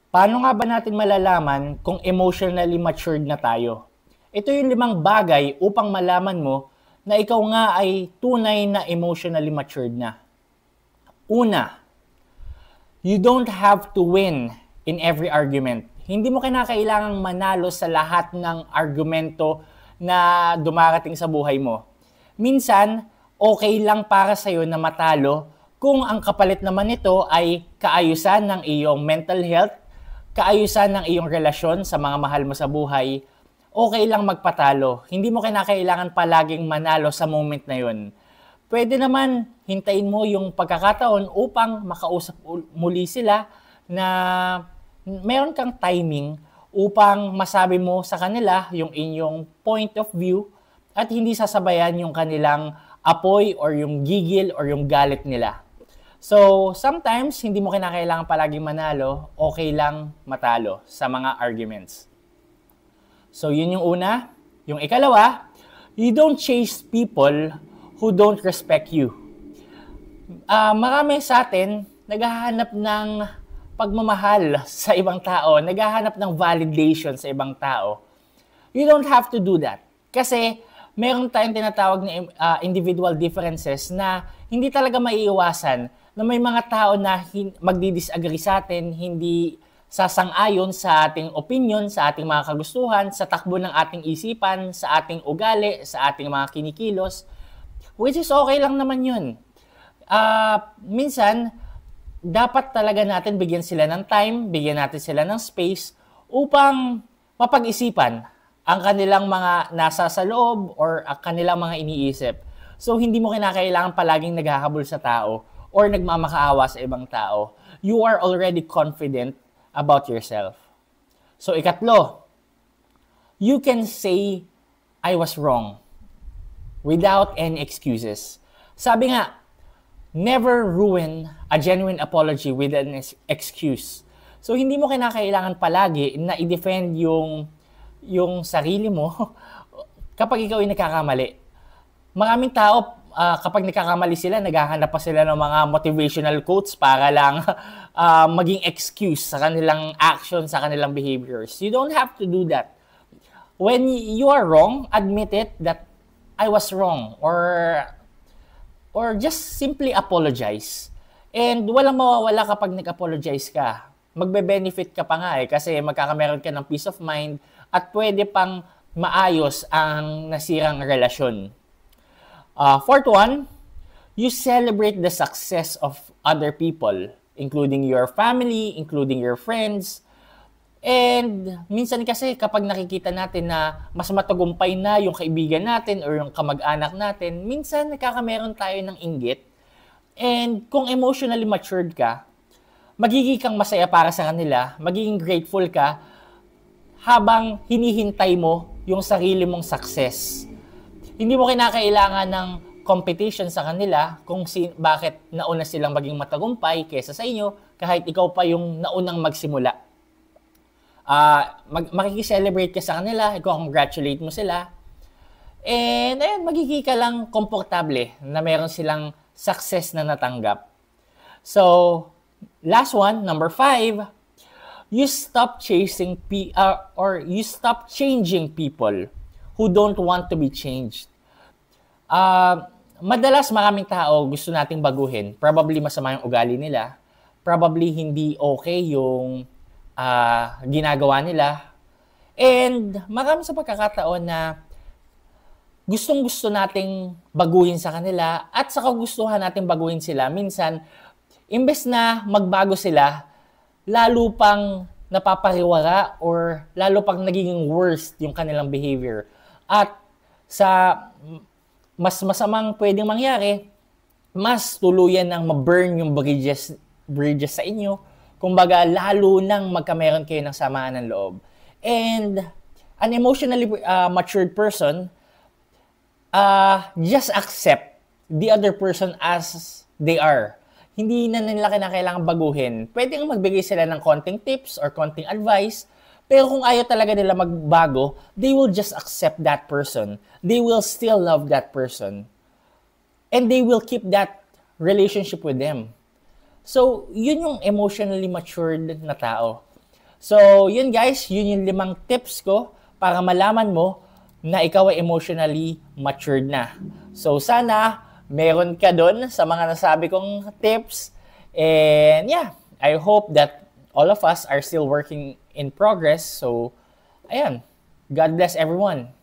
Paano nga ba natin malalaman kung emotionally matured na tayo? Ito yung 5 bagay upang malaman mo na ikaw nga ay tunay na emotionally matured na. Una, you don't have to win in every argument. Hindi mo kinakailangang manalo sa lahat ng argumento na dumarating sa buhay mo. Minsan, okay lang para sa'yo na matalo kung ang kapalit naman nito ay kaayusan ng iyong mental health, kaayusan ng iyong relasyon sa mga mahal mo sa buhay. Okay lang magpatalo. Hindi mo kinakailangan palaging manalo sa moment na yun. Pwede naman hintayin mo yung pagkakataon upang makausap muli sila na meron kang timing upang masabi mo sa kanila yung inyong point of view at hindi sasabayan yung kanilang apoy or yung gigil or yung galit nila. So, sometimes, hindi mo kinakailangan palaging manalo, okay lang matalo sa mga arguments. So, yun yung una. Yung ikalawa, you don't chase people who don't respect you. Marami sa atin, naghahanap ng pagmamahal sa ibang tao, naghahanap ng validation sa ibang tao. You don't have to do that. Kasi, meron tayong tinatawag na individual differences na hindi talaga maiiwasan na may mga tao na magdi-disagree sa atin, hindi sasang-ayon sa ating opinion, sa ating mga kagustuhan, sa takbo ng ating isipan, sa ating ugali, sa ating mga kinikilos, which is okay lang naman yun. Minsan, dapat talaga natin bigyan sila ng time, bigyan natin sila ng space upang mapag-isipan ang kanilang mga nasa sa loob or ang kanilang mga iniisip. So, hindi mo kinakailangan palaging naghahabol sa tao or nagmamakaawa sa ibang tao. You are already confident about yourself. So, ikatlo, you can say, I was wrong without any excuses. Sabi nga, never ruin a genuine apology with an excuse. So, hindi mo kinakailangan palagi na i-defend yung sarili mo kapag ikaw ay nagkakamali. Maraming tao, kapag nagkakamali sila, naghahanap pa sila ng mga motivational quotes para lang maging excuse sa kanilang actions, sa kanilang behaviors. You don't have to do that. When you are wrong, admit it that I was wrong or just simply apologize. And walang mawawala kapag nag-apologize ka. Magbe-benefit ka pa nga kasi magkakameron ka ng peace of mind at pwede pang maayos ang nasirang relasyon. Fourth one, you celebrate the success of other people, including your family, including your friends. And minsan kasi kapag nakikita natin na mas matagumpay na yung kaibigan natin or yung kamag-anak natin, minsan nakakameron tayo ng inggit. And kung emotionally matured ka, magiging kang masaya para sa kanila, magiging grateful ka habang hinihintay mo yung sarili mong success. Hindi mo kinakailangan ng competition sa kanila kung bakit nauna silang maging matagumpay kaysa sa inyo kahit ikaw pa yung naunang magsimula. Makikiselebrate ka sa kanila, i-congratulate mo sila. And ayun, magiging ka lang komportable na meron silang success na natanggap. So, last one, number 5, you stop chasing you stop changing people who don't want to be changed. Madalas maraming tao gusto nating baguhin. Probably masama yung ugali nila. Probably hindi okay yung ginagawa nila. And marami sa pagkakataon na gustong-gusto nating baguhin sa kanila at sa kagustuhan nating baguhin sila. Minsan, imbes na magbago sila, lalo pang napapariwara or lalo pang nagiging worst yung kanilang behavior. At sa mas masamang pwedeng mangyari, mas tuluyan ng ma-burn yung bridges sa inyo. Kumbaga, lalo nang magkameron kayo ng samaan ng loob. And an emotionally matured person, just accept the other person as they are. Hindi na nila kailangan baguhin. Pwede nga magbigay sila ng konting tips or konting advice, pero kung ayaw talaga nila magbago, they will just accept that person. They will still love that person. And they will keep that relationship with them. So, yun yung emotionally matured na tao. So, yun guys, yun yung 5 tips ko para malaman mo na ikaw ay emotionally matured na. So, sana meron ka dun sa mga nasabi kong tips. And yeah, I hope that all of us are still working in progress. So, ayan. God bless everyone.